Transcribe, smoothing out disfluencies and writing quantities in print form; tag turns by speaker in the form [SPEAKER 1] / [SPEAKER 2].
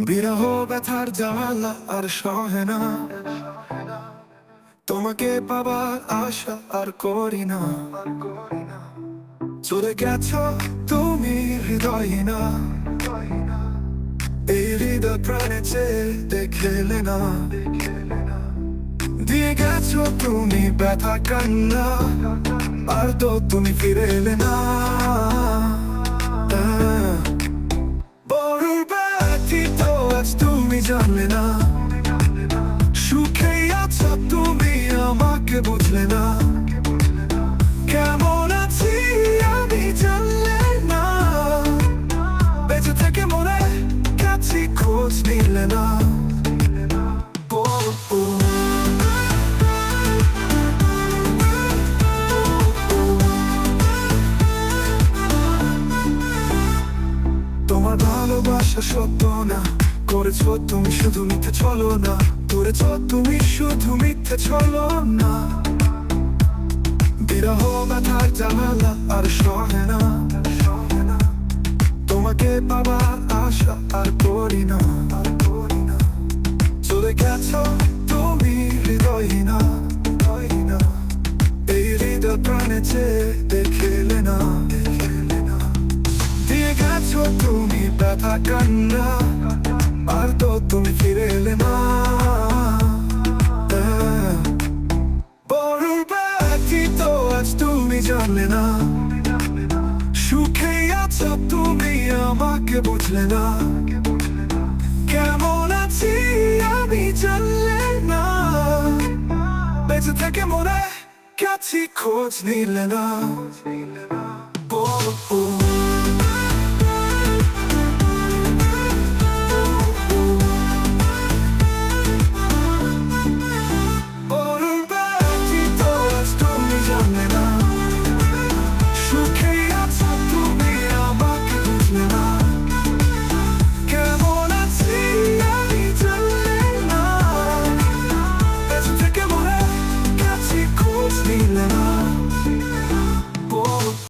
[SPEAKER 1] বিরহ ব্যথার জ্বালা আর সহে না, তোমাকে পাবার আশা আর করি না। চলে গেছো তুমি হৃদয়হীনা, এই হৃদয় প্রাণে চেয়ে দেখলে না। দিয়ে গেছো তুমি ব্যথা কান্না, আর তো তুমি ফিরে এলে না। বড় ব্যথিত আজ তুমি জানলে না, সুখে আছো তুমি আমাকে বুঝলে না। কেমন আছি আমি জানলে না, বেঁচে থেকে মনে কাছে খোঁজ নিলে না। তোমার ভালোবাসা সত্য না, করেছো তুমি শুধু মিথ্যে চলো না, করেছো তুমি শুধু মিথ্যে চলো না। বিরহ ব্যথার জ্বালা আর সহে না, তোমাকে পাবার আশা আর করি না। চলে গেছো তুমি হৃদয়হীনা, এই হৃদয় প্রাণে চেয়ে দেখলে না। দিয়ে গেছো তুমি ব্যথা কান্না, আর তো তুমি ফিরে এলে না। বড় ব্যথিত আজ তুমি জানলে না, সুখে আছো তুমি আমাকে বুঝলে না। কেমন আছি আমি জানলে না, বেঁচে থেকে মনে কাছে খোঁজ নিলে না।